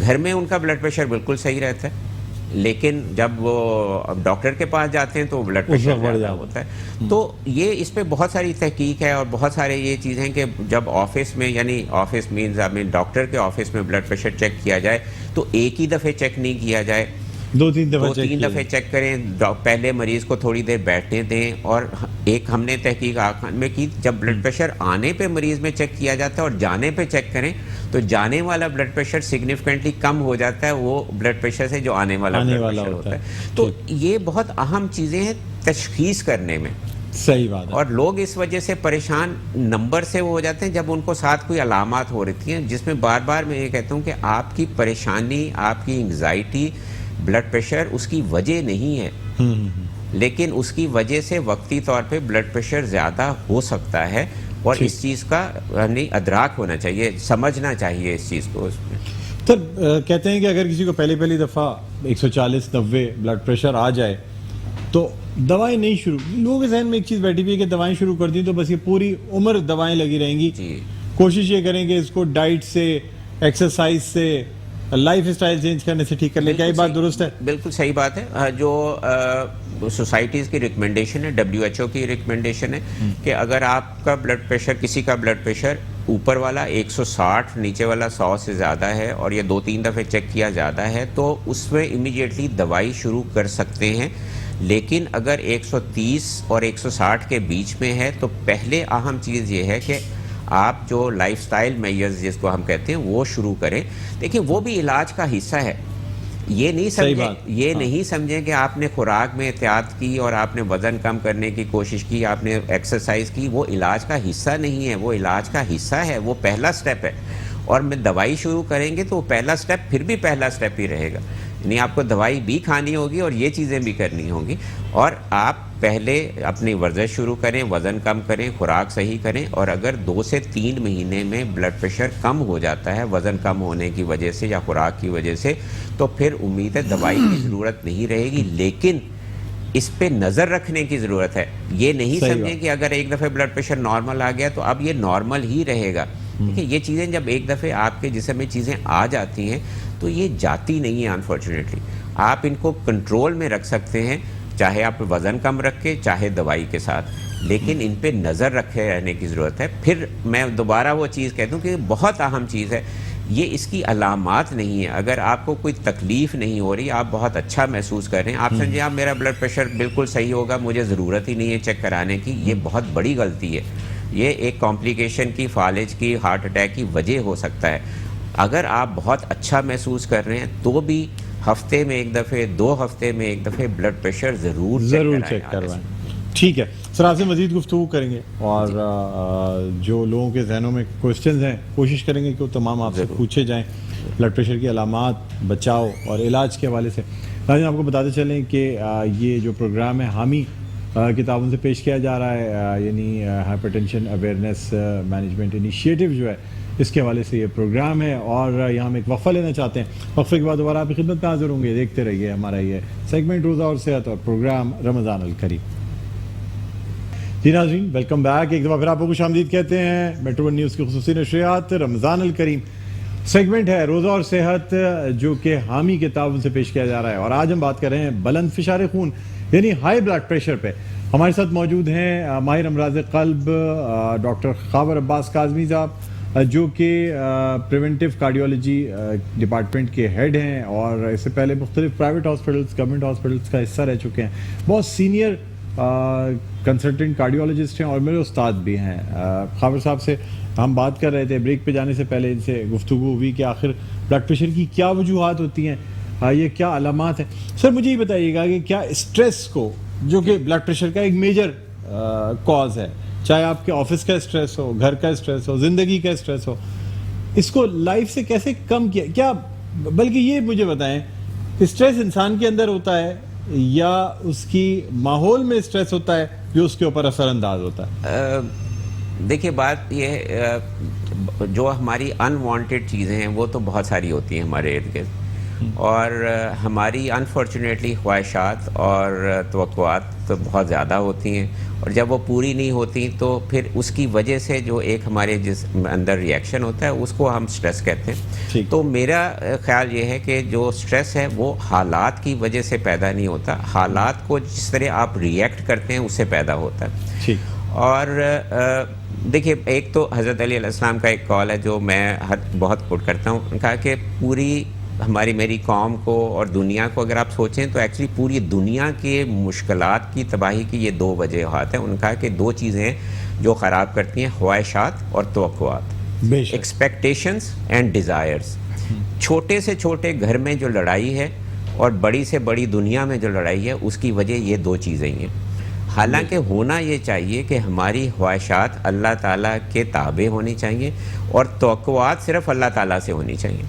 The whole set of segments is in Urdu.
گھر میں ان کا بلڈ پریشر بالکل صحیح رہتا ہے، لیکن جب وہ ڈاکٹر کے پاس جاتے ہیں تو بلڈ پریشر زیادہ ہوتا ہے. تو یہ اس پہ بہت ساری تحقیق ہے اور بہت سارے یہ چیزیں کہ جب آفس میں، یعنی آفس مینز ڈاکٹر کے آفس میں بلڈ پریشر چیک کیا جائے تو ایک ہی دفعہ چیک نہیں کیا جائے، 2-3 دفعے چیک کریں. پہلے مریض کو تھوڑی دیر بیٹھنے دیں. اور ایک ہم نے تحقیق آخر میں کی، جب بلڈ پریشر آنے پہ مریض میں چیک کیا جاتا ہے اور جانے پہ چیک کریں تو جانے والا بلڈ پریشر سگنیفیکنٹلی کم ہو جاتا ہے وہ بلڈ پریشر سے جو آنے والا بلڈ پریشر ہوتا ہے. تو یہ بہت اہم چیزیں ہیں تشخیص کرنے میں. صحیح بات ہے. اور لوگ اس وجہ سے پریشان نمبر سے وہ ہو جاتے ہیں جب ان کو ساتھ کوئی علامات ہو رہی ہیں، جس میں بار بار میں یہ کہتا ہوں کہ آپ کی پریشانی، آپ کی انگزائٹی، بلڈ پریشر اس کی وجہ نہیں ہے، لیکن اس کی وجہ سے وقتی طور پہ بلڈ پریشر زیادہ ہو سکتا ہے. اور اس چیز کا ادراک ہونا چاہیے، سمجھنا چاہیے اس چیز کو. اس میں تب کہتے ہیں کہ اگر کسی کو پہلی دفعہ 140-90 بلڈ پریشر آ جائے تو دوائیں نہیں شروع، لوگوں کے ذہن میں ایک چیز بیٹھی ہوئی ہے کہ دوائیں شروع کر دیں تو بس یہ پوری عمر دوائیں لگی رہیں گی. کوشش یہ کریں کہ اس کو ڈائٹ سے، ایکسرسائز سے، لائف اسٹائل چینج کرنے سے ٹھیک کر لیں. کیا یہ بات درست ہے؟ بالکل صحیح بات ہے. جو سوسائٹیز کی ریکمنڈیشن ہے، WHO کی ریکمنڈیشن ہے کہ اگر آپ کا بلڈ پریشر، کسی کا بلڈ پریشر اوپر والا 160، نیچے والا 100 سے زیادہ ہے اور یہ 2-3 دفعے چیک کیا جاتا ہے تو اس میں امیڈیٹلی دوائی شروع کر سکتے ہیں. لیکن اگر 130 اور 160 کے بیچ میں ہے تو پہلے اہم چیز یہ ہے کہ آپ جو لائف سٹائل میئرز جس کو ہم کہتے ہیں وہ شروع کریں. دیکھیں وہ بھی علاج کا حصہ ہے. یہ نہیں سمجھیں کہ آپ نے خوراک میں احتیاط کی اور آپ نے وزن کم کرنے کی کوشش کی، آپ نے ایکسرسائز کی، وہ علاج کا حصہ نہیں ہے. وہ علاج کا حصہ ہے، وہ پہلا سٹیپ ہے. اور میں دوائی شروع کریں گے تو وہ پہلا سٹیپ پھر بھی پہلا سٹیپ ہی رہے گا. یعنی آپ کو دوائی بھی کھانی ہوگی اور یہ چیزیں بھی کرنی ہوں گی. اور آپ پہلے اپنی ورزش شروع کریں، وزن کم کریں، خوراک صحیح کریں. اور اگر 2 سے 3 مہینے میں بلڈ پریشر کم ہو جاتا ہے وزن کم ہونے کی وجہ سے یا خوراک کی وجہ سے تو پھر امید ہے دوائی کی ضرورت نہیں رہے گی. لیکن اس پہ نظر رکھنے کی ضرورت ہے. یہ نہیں سمجھیں کہ اگر ایک دفعہ بلڈ پریشر نارمل آ گیا تو اب یہ نارمل ہی رہے گا. دیکھیں یہ چیزیں جب ایک دفعہ آپ کے جسم میں چیزیں آ جاتی ہیں تو یہ جاتی نہیں ہیں. انفارچونیٹلی آپ ان کو کنٹرول میں رکھ سکتے ہیں، چاہے آپ وزن کم رکھیں چاہے دوائی کے ساتھ، لیکن ان پہ نظر رکھے رہنے کی ضرورت ہے. پھر میں دوبارہ وہ چیز کہتا ہوں کہ بہت اہم چیز ہے، یہ اس کی علامات نہیں ہے. اگر آپ کو کوئی تکلیف نہیں ہو رہی، آپ بہت اچھا محسوس کر رہے ہیں، آپ سمجھیں آپ میرا بلڈ پریشر بالکل صحیح ہوگا، مجھے ضرورت ہی نہیں ہے چیک کرانے کی، یہ بہت بڑی غلطی ہے. یہ ایک کمپلیکیشن کی، فالج کی، ہارٹ اٹیک کی وجہ ہو سکتا ہے. اگر آپ بہت اچھا محسوس کر رہے ہیں تو بھی ہفتے میں ایک دفعہ، 2 ہفتے میں ایک دفعہ بلڈ پریشر ضرور چیک کروائیں. ٹھیک ہے سر، آپ سے مزید گفتگو کریں گے اور جو لوگوں کے ذہنوں میں کوشچنز ہیں کوشش کریں گے کہ وہ تمام آپ سے پوچھے جائیں، بلڈ پریشر کی علامات، بچاؤ اور علاج کے حوالے سے. ناظرین آپ کو بتاتے چلیں کہ یہ جو پروگرام ہے حامی کے تعاون سے پیش کیا جا رہا ہے، یعنی hyper tension awareness management initiative جو ہے، اس کے حوالے سے یہ پروگرام ہے. اور یہاں ہم ایک وقفہ لینا چاہتے ہیں. وقفے کے بعد دوبارہ آپ کی خدمت میں حاضر ہوں گے. دیکھتے رہیے ہمارا یہ سیگمنٹ روزہ اور صحت اور پروگرام رمضان الکریم. جی ناظرین ویلکم بیک. ایک دفعہ پھر آپ کو خوش آمدید کہتے ہیں. میٹرو ون نیوز کی خصوصی نشریات رمضان الکریم سیگمنٹ ہے روزہ اور صحت، جو کہ حامی کے تعاون سے پیش کیا جا رہا ہے. اور آج ہم بات کر رہے ہیں بلند فشار خون یعنی ہائی بلڈ پریشر پہ. ہمارے ساتھ موجود ہیں ماہر امراض قلب ڈاکٹر خاور عباس کاظمی صاحب، جو کہ پریونٹیو کارڈیولوجی ڈپارٹمنٹ کے ہیڈ ہیں اور اس سے پہلے مختلف پرائیویٹ ہاسپٹلس، گورنمنٹ ہاسپٹلس کا حصہ رہ چکے ہیں. بہت سینئر کنسلٹنٹ کارڈیولوجسٹ ہیں اور میرے استاد بھی ہیں. خاور صاحب سے ہم بات کر رہے تھے بریک پہ جانے سے پہلے، ان سے گفتگو ہوئی کہ آخر بلڈ پریشر کی کیا وجوہات ہوتی ہیں، یہ کیا علامات ہیں. سر مجھے یہ بتائیے گا کہ کیا اسٹریس کو، جو کہ بلڈ پریشر کا ایک میجر کاز ہے، چاہے آپ کے آفس کا اسٹریس ہو، گھر کا اسٹریس ہو، زندگی کا اسٹریس ہو، اس کو لائف سے کیسے کم کیا بلکہ یہ مجھے بتائیں اسٹریس انسان کے اندر ہوتا ہے یا اس کی ماحول میں اسٹریس ہوتا ہے جو اس کے اوپر اثر انداز ہوتا ہے؟ دیکھیے بات یہ جو ہماری ان وانٹیڈ چیزیں ہیں وہ تو بہت ساری ہوتی ہیں ہمارے ارد گرد، اور ہماری انفارچونیٹلی خواہشات اور توقعات تو بہت زیادہ ہوتی ہیں، اور جب وہ پوری نہیں ہوتی تو پھر اس کی وجہ سے جو ایک ہمارے جسم اندر ریئیکشن ہوتا ہے اس کو ہم سٹریس کہتے ہیں. تو میرا خیال یہ ہے کہ جو سٹریس ہے وہ حالات کی وجہ سے پیدا نہیں ہوتا، حالات کو جس طرح آپ ریئیکٹ کرتے ہیں اس سے پیدا ہوتا ہے. اور دیکھیے، ایک تو حضرت علی علیہ السلام کا ایک قول ہے جو میں بہت کوٹ کرتا ہوں. کہا کہ پوری میری قوم کو اور دنیا کو اگر آپ سوچیں تو ایکچولی پوری دنیا کے مشکلات کی تباہی کی یہ دو وجوہات ہیں. ان کا کہ دو چیزیں ہیں جو خراب کرتی ہیں، خواہشات اور توقعات، ایکسپیکٹیشنز اینڈ ڈیزائرز. چھوٹے سے چھوٹے گھر میں جو لڑائی ہے اور بڑی سے بڑی دنیا میں جو لڑائی ہے اس کی وجہ یہ دو چیزیں ہیں. حالانکہ ہونا یہ چاہیے کہ ہماری خواہشات اللہ تعالیٰ کے تابع ہونی چاہیے اور توقعات صرف اللہ تعالیٰ سے ہونی چاہیے.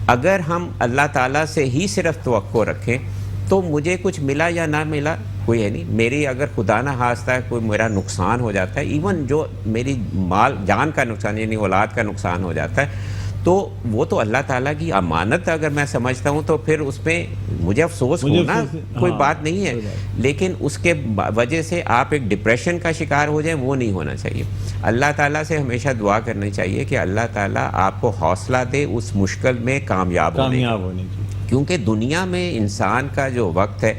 اگر ہم اللہ تعالیٰ سے ہی صرف توقع رکھیں تو مجھے کچھ ملا یا نہ ملا کوئی ہے نہیں. میری اگر خدا نہ خواستہ کوئی میرا نقصان ہو جاتا ہے، ایون جو میری مال جان کا نقصان یعنی اولاد کا نقصان ہو جاتا ہے، تو وہ تو اللہ تعالیٰ کی امانت اگر میں سمجھتا ہوں تو پھر اس میں مجھے افسوس ہونا کوئی بات نہیں ہے. لیکن اس کے وجہ سے آپ ایک ڈپریشن کا شکار ہو جائیں، وہ نہیں ہونا چاہیے. اللہ تعالیٰ سے ہمیشہ دعا کرنی چاہیے کہ اللہ تعالیٰ آپ کو حوصلہ دے اس مشکل میں کامیاب ہونے کی. کیونکہ دنیا میں انسان کا جو وقت ہے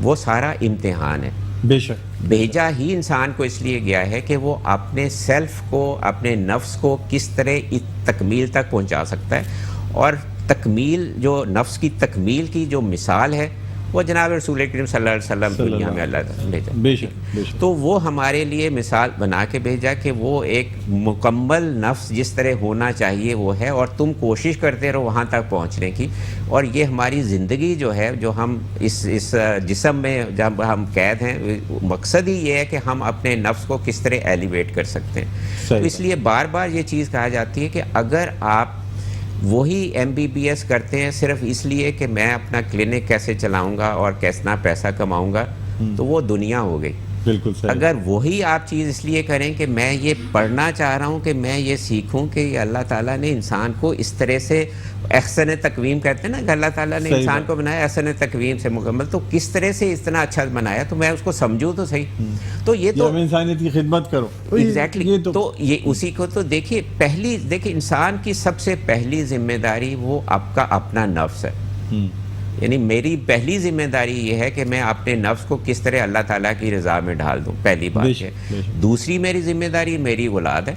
وہ سارا امتحان ہے. بے شک بھیجا ہی انسان کو اس لیے گیا ہے کہ وہ اپنے سیلف کو، اپنے نفس کو کس طرح تکمیل تک پہنچا سکتا ہے. اور تکمیل، جو نفس کی تکمیل کی جو مثال ہے وہ جناب رسول کریم صلی اللہ علیہ وسلم دنیا میں اللہ تعالیٰ بھیجا. تو وہ ہمارے لیے مثال بنا کے بھیجا کہ وہ ایک مکمل نفس جس طرح ہونا چاہیے وہ ہے، اور تم کوشش کرتے رہو وہاں تک پہنچنے کی. اور یہ ہماری زندگی جو ہے، جو ہم اس جسم میں جب ہم قید ہیں، مقصد ہی یہ ہے کہ ہم اپنے نفس کو کس طرح ایلیویٹ کر سکتے ہیں. تو اس لیے بار بار یہ چیز کہا جاتی ہے کہ اگر آپ وہی MBBS کرتے ہیں صرف اس لیے کہ میں اپنا کلینک کیسے چلاؤں گا اور کیسنا پیسہ کماؤں گا، تو وہ دنیا ہو گئی. بالکل صحیح. اگر وہی آپ چیز اس لیے کریں کہ میں یہ پڑھنا چاہ رہا ہوں کہ میں یہ سیکھوں کہ اللہ تعالیٰ نے انسان کو اس طرح سے احسن تقویم کہتے ہیں نا، کہ اللہ تعالیٰ نے انسان کو بنایا احسن تقویم سے مکمل، تو کس طرح سے اتنا اچھا بنایا تو میں اس کو سمجھوں تو صحیح. تو یہ تو انسانیت کی خدمت کرو. ایگزیکٹلی. تو یہ اسی کو تو دیکھیے، دیکھیے انسان کی سب سے پہلی ذمہ داری وہ آپ کا اپنا نفس ہے. یعنی میری پہلی ذمہ داری یہ ہے کہ میں اپنے نفس کو کس طرح اللہ تعالیٰ کی رضا میں ڈھال دوں، پہلی بات ہے. دوسری میری ذمہ داری میری اولاد ہے،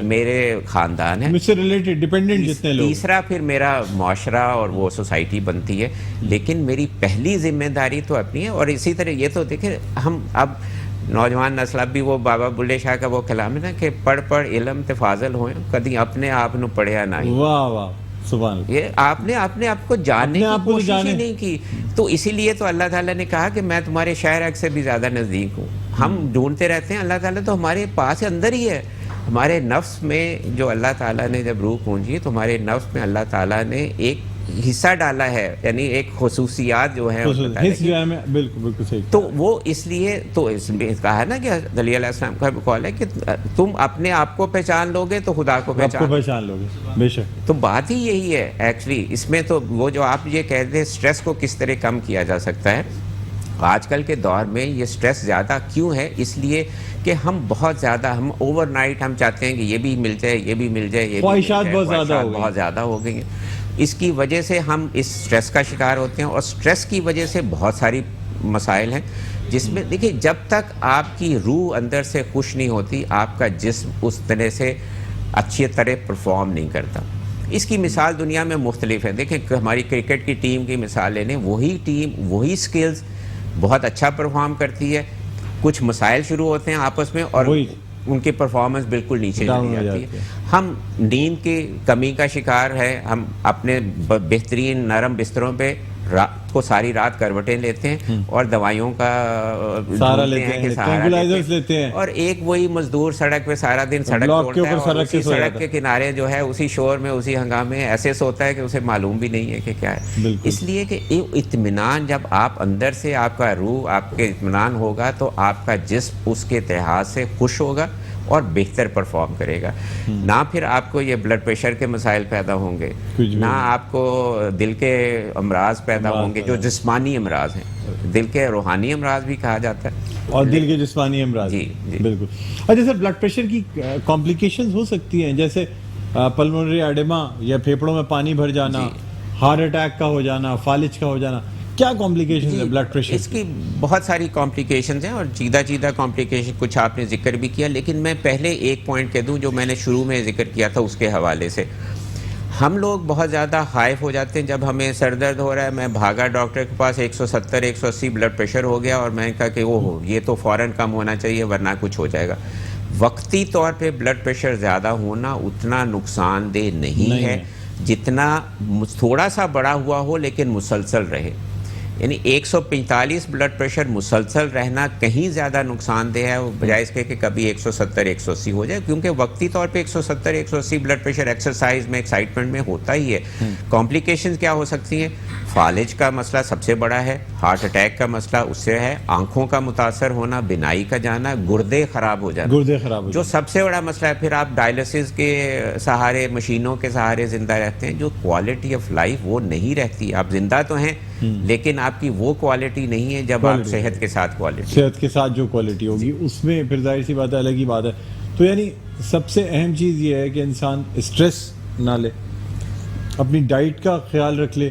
میرے خاندان ہے، مجھ سے ریلیٹڈ ڈیپینڈنٹ جتنے لوگ. تیسرا پھر میرا معاشرہ اور وہ سوسائٹی بنتی ہے. لیکن میری پہلی ذمہ داری تو اپنی ہے. اور اسی طرح یہ تو دیکھیں، ہم اب نوجوان نسل اب بھی وہ بابا بلے شاہ کا وہ کلام ہے نا کہ پڑھ علم تے فاضل ہوئے، کدی اپنے آپ نو پڑھیا نہ. واہ واہ، سبحان اللہ. یہ آپ نے اپنے آپ کو جاننے کی کوشش ہی نہیں کی. تو اسی لیے تو اللہ تعالیٰ نے کہا کہ میں تمہارے شہر ایک سے بھی زیادہ نزدیک ہوں. ہم ڈھونڈتے رہتے ہیں، اللہ تعالیٰ تو ہمارے پاس اندر ہی ہے. ہمارے نفس میں جو اللہ تعالیٰ نے جب روح پونجی تو ہمارے نفس میں اللہ تعالیٰ نے ایک حصہ ڈالا ہے، یعنی ایک خصوصیات جو ہیں بالکل صحیح. تو وہ اس لیے تو اس میں کہا ہے نا کہ علی علیہ السلام کا قول ہے کہ تم اپنے آپ کو پہچان لو گے تو خدا کو پہچان لو گے. بے شک. تو بات ہی یہی ہے ایکچولی. اس میں تو وہ جو آپ یہ کہتے ہیں اسٹریس کو کس طرح کم کیا جا سکتا ہے، آج کل کے دور میں یہ اسٹریس زیادہ کیوں ہے؟ اس لیے کہ ہم بہت زیادہ ہم اوور نائٹ ہم چاہتے ہیں کہ یہ بھی مل جائے، یہ بھی مل جائے، یہ خواہشات بہت زیادہ ہو گئی ہیں. اس کی وجہ سے ہم اس سٹریس کا شکار ہوتے ہیں. اور سٹریس کی وجہ سے بہت ساری مسائل ہیں جس میں دیکھیں جب تک آپ کی روح اندر سے خوش نہیں ہوتی آپ کا جسم اس طرح سے اچھی طرح پرفارم نہیں کرتا. اس کی مثال دنیا میں مختلف ہے. دیکھیں ہماری کرکٹ کی ٹیم کی مثال لے لیں، وہی ٹیم وہی سکلز بہت اچھا پرفارم کرتی ہے، کچھ مسائل شروع ہوتے ہیں آپس میں اور ان کی پرفارمنس بالکل نیچے چلی جاتی ہے. ہم نیند کی کمی کا شکار ہے، ہم اپنے بہترین نرم بستروں پہ رات کو ساری رات کروٹیں لیتے ہیں اور دوائیوں کا سہارا لیتے ہیں اور ایک وہی مزدور سڑک پہ سارا دن سڑک توڑتا ہے اور اسی سڑک کے کنارے جو ہے اسی شور میں اسی ہنگامے ایسے سوتا ہے کہ اسے معلوم بھی نہیں ہے کہ کیا ہے. اس لیے کہ اطمینان جب آپ اندر سے آپ کا روح آپ کے اطمینان ہوگا تو آپ کا جسم اس کے اتحاد سے خوش ہوگا اور بہتر پرفارم کرے گا. نہ پھر آپ کو یہ بلڈ پریشر کے مسائل پیدا ہوں گے, نہ آپ کو دل کے امراض پیدا ہوں گے جو جسمانی امراض ہیں. دل کے روحانی امراض بھی کہا جاتا ہے, اور دل کے جسمانی امراض. جی بالکل. اچھا سر, بلڈ پریشر کی کمپلیکیشنز ہو سکتی ہیں, جیسے پلمونری ایڈیما یا پھیپڑوں میں پانی بھر جانا, ہارٹ اٹیک کا ہو جانا, فالج کا ہو جانا, کیا کمپلیکیشنز ہیں بلڈ پریشر؟ اس کی بہت ساری کمپلیکیشنز ہیں, اور چیدہ کمپلیکیشن کچھ آپ نے ذکر بھی کیا, لیکن میں پہلے ایک پوائنٹ کہہ دوں جو میں نے شروع میں ذکر کیا تھا اس کے حوالے سے. ہم لوگ بہت زیادہ خائف ہو جاتے ہیں جب ہمیں سر درد ہو رہا ہے, میں بھاگا ڈاکٹر کے پاس, 170 180 بلڈ پریشر ہو گیا, اور میں نے کہا کہ اوہ یہ تو فوراً کم ہونا چاہیے ورنہ کچھ ہو جائے گا. وقتی طور پہ بلڈ پریشر زیادہ ہونا اتنا نقصان دہ نہیں ہے جتنا تھوڑا سا بڑا ہوا ہو لیکن مسلسل رہے. یعنی 145 بلڈ پریشر مسلسل رہنا کہیں زیادہ نقصان دہ ہے بجائے اس کے کہ کبھی 170 180 ہو جائے, کیونکہ وقتی طور پہ 170 180 بلڈ پریشر ایکسرسائز میں ایکسائٹمنٹ میں ہوتا ہی ہے. کمپلیکیشنز کیا ہو سکتی ہیں؟ فالج کا مسئلہ سب سے بڑا ہے, ہارٹ اٹیک کا مسئلہ اس سے ہے, آنکھوں کا متاثر ہونا, بینائی کا جانا, گردے خراب ہو جانا, جو سب سے بڑا مسئلہ ہے. پھر آپ ڈائلسس کے سہارے, مشینوں کے سہارے زندہ رہتے ہیں, جو کوالٹی آف لائف وہ نہیں رہتی. آپ زندہ تو ہیں لیکن آپ کی وہ کوالٹی نہیں ہے جب آپ صحت کے ساتھ جو کوالٹی ہوگی اس میں پھر ظاہر سی بات ہے, الگ ہی بات ہے. تو یعنی سب سے اہم چیز یہ ہے کہ انسان اسٹریس نہ لے, اپنی ڈائٹ کا خیال رکھ لے,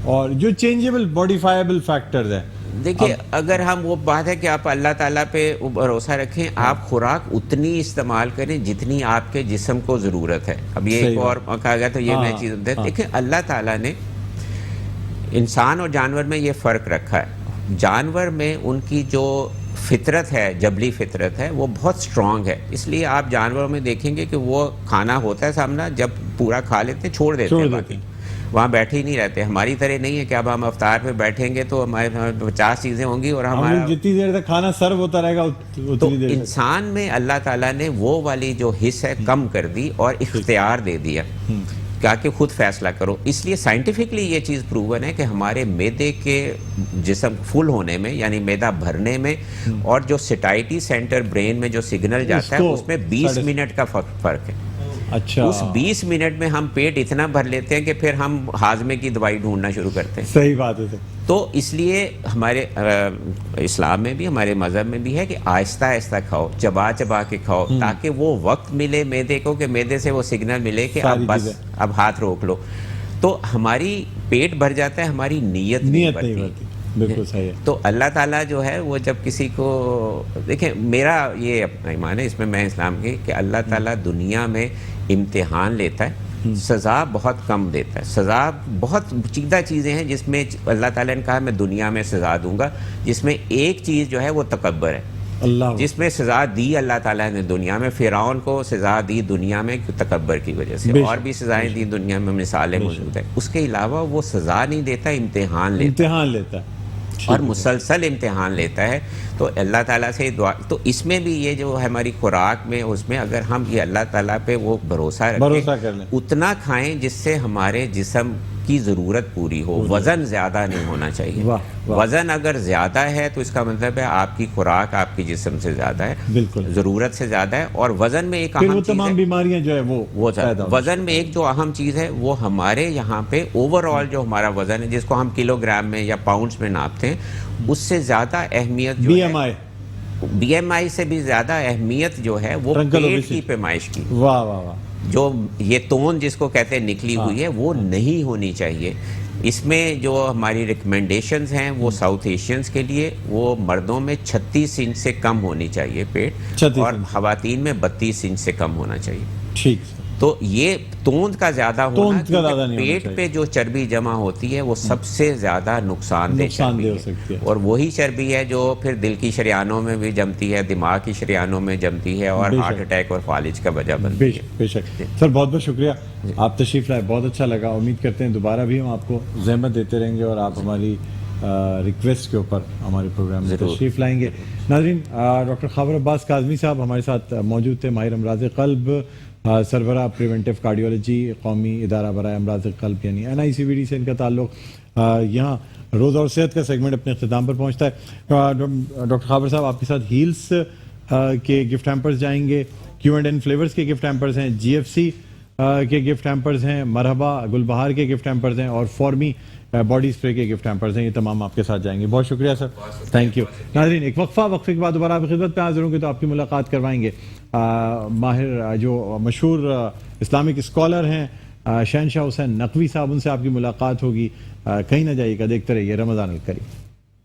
اور جو چینجیبل باڈیفائیبل فیکٹرز ہیں. دیکھیے, اگر ہم وہ بات ہے کہ آپ اللہ تعالیٰ پہ بھروسہ رکھیں, آپ خوراک اتنی استعمال کریں جتنی آپ کے جسم کو ضرورت ہے. اب یہ ایک اور کہا گیا تو یہ میں چیز دیکھیں, اللہ تعالیٰ نے انسان اور جانور میں یہ فرق رکھا ہے. جانور میں ان کی جو فطرت ہے, جبلی فطرت ہے, وہ بہت سٹرونگ ہے. اس لیے آپ جانوروں میں دیکھیں گے کہ وہ کھانا ہوتا ہے سامنا, جب پورا کھا لیتے ہیں چھوڑ دیتے ہیں, وہاں بیٹھے ہی نہیں رہتے. ہماری طرح نہیں ہے کہ اب ہم افطار پہ بیٹھیں گے تو ہمارے 50 چیزیں ہوں گی اور ہمارا جتنی دیر تک کھانا سرو ہوتا رہے گا تو انسان میں اللہ تعالیٰ نے وہ والی جو حص ہے کم کر دی اور اختیار دے دیا کیا کہ خود فیصلہ کرو. اس لیے سائنٹیفکلی یہ چیز پروون ہے کہ ہمارے معدے کے جسم فل ہونے میں, یعنی معدہ بھرنے میں, اور جو سیٹائٹی سینٹر برین میں جو سگنل جاتا ہے اس میں 20 منٹ کا فرق ہے. اچھا, اس 20 منٹ میں ہم پیٹ اتنا بھر لیتے ہیں کہ پھر ہم ہاضمے کی دوائی ڈھونڈنا شروع کرتے ہیں. صحیح بات ہے. تو اس لیے ہمارے اسلام میں بھی, ہمارے مذہب میں بھی ہے کہ آہستہ آہستہ کھاؤ, چبا چبا کے کھاؤ, تاکہ وہ وقت ملے معدے کو کہ معدے سے وہ سگنل ملے کہ اب بس اب ہاتھ روک لو. تو ہماری پیٹ بھر جاتا ہے, ہماری نیت نہیں بھرتی. بالکل صحیح ہے. تو اللہ تعالیٰ جو ہے وہ جب کسی کو دیکھیں, میرا یہ اپنا ایمان ہے اس میں, میں اسلام کی کہ اللہ تعالیٰ دنیا میں امتحان لیتا ہے, سزا بہت کم دیتا ہے. سزا بہت چیدہ چیزیں ہیں جس میں اللہ تعالیٰ نے کہا میں دنیا میں سزا دوں گا, جس میں ایک چیز جو ہے وہ تکبر ہے. جس میں سزا دی اللہ تعالیٰ نے دنیا میں, فرعون کو سزا دی دنیا میں تکبر کی وجہ سے, اور بھی سزائیں دی دنیا میں, مثالیں موجود ہیں. اس کے علاوہ وہ سزا نہیں دیتا, امتحان لیتا ہے اور مسلسل امتحان لیتا ہے. تو اللہ تعالیٰ سے دعا, تو اس میں بھی یہ جو ہماری خوراک میں, اس میں اگر ہم یہ اللہ تعالیٰ پہ وہ بھروسہ رکھیں, اتنا کھائیں جس سے ہمارے جسم کی ضرورت پوری ہو. وزن زیادہ نہیں ہونا چاہیے. وزن اگر زیادہ ہے تو اس کا مطلب ہے آپ کی خوراک آپ کی جسم سے زیادہ ہے, بالکل ضرورت سے زیادہ ہے. اور وزن میں ایک اہم چیز ہے, بیماریاں جو ہے وہ وزن میں ایک جو اہم چیز ہے وہ ہمارے یہاں پہ اوور آل جو ہمارا وزن ہے, جس کو ہم کلو گرام میں یا پاؤنڈز میں ناپتے ہیں, اس سے زیادہ اہمیت جو ہے بی ایم آئی سے بھی زیادہ اہمیت جو ہے وہ پیٹ کی پیمائش کی. واہ واہ واہ. جو یہ تون جس کو کہتے ہیں نکلی ہوئی ہے وہ نہیں ہونی چاہیے. اس میں جو ہماری ریکمنڈیشنز ہیں وہ ساؤتھ ایشینز کے لیے, وہ مردوں میں 36 انچ سے کم ہونی چاہیے پیٹ, اور خواتین میں 32 انچ سے کم ہونا چاہیے. ٹھیک. تو یہ توند کا زیادہ ہونا, پیٹ پہ جو چربی جمع ہوتی ہے وہ سب سے زیادہ نقصان دہ چربی ہے, اور وہی چربی ہے جو پھر دل کی شریانوں میں بھی جمتی ہے, دماغ کی شریانوں میں جمتی ہے, اور ہارٹ اٹیک اور فالج کا وجہ بنتی ہے. بے شک سر, بہت بہت شکریہ, آپ تشریف لائے, بہت اچھا لگا. امید کرتے ہیں دوبارہ بھی ہم آپ کو زحمت دیتے رہیں گے, اور آپ ہماری ریکویسٹ کے اوپر ہمارے پروگرام میں تشریف لائیں گے. ناظرین, ڈاکٹر خاور عباس کاظمی صاحب ہمارے ساتھ موجود تھے, ماہر امراض قلب, سربراہ پریونٹیو کارڈیولوجی, قومی ادارہ برائے امراض قلب یعنی NICVD سے ان کا تعلق. یہاں روزہ اور صحت کا سیگمنٹ اپنے اختتام پر پہنچتا ہے. ڈاکٹر خاور صاحب, آپ کے ساتھ ہیلز کے گفٹ ہیمپرز جائیں گے. کیو اینڈ این فلیورز کے گفٹ ہیمپرز ہیں, جی ایف سی کے گفٹ ہیمپرز ہیں, مرحبا گلبہار کے گفٹ ہیمپرز ہیں, اور فارمی باڈی اسپرے کے گفٹ ہیمپرز ہیں. یہ تمام آپ کے ساتھ جائیں گے. بہت شکریہ سر, تھینک یو. ناظرین ایک وقفے کے بعد دوبارہ آپ کی خدمت پہ حاضر ہوں گے تو آپ کی ملاقات کروائیں گے ماہر جو مشہور اسلامک اسکالر ہیں شہنشاہ حسین نقوی صاحب, ان سے آپ کی ملاقات ہوگی. کہیں نہ جائیے گا, دیکھتے رہیے رمضان الکریم.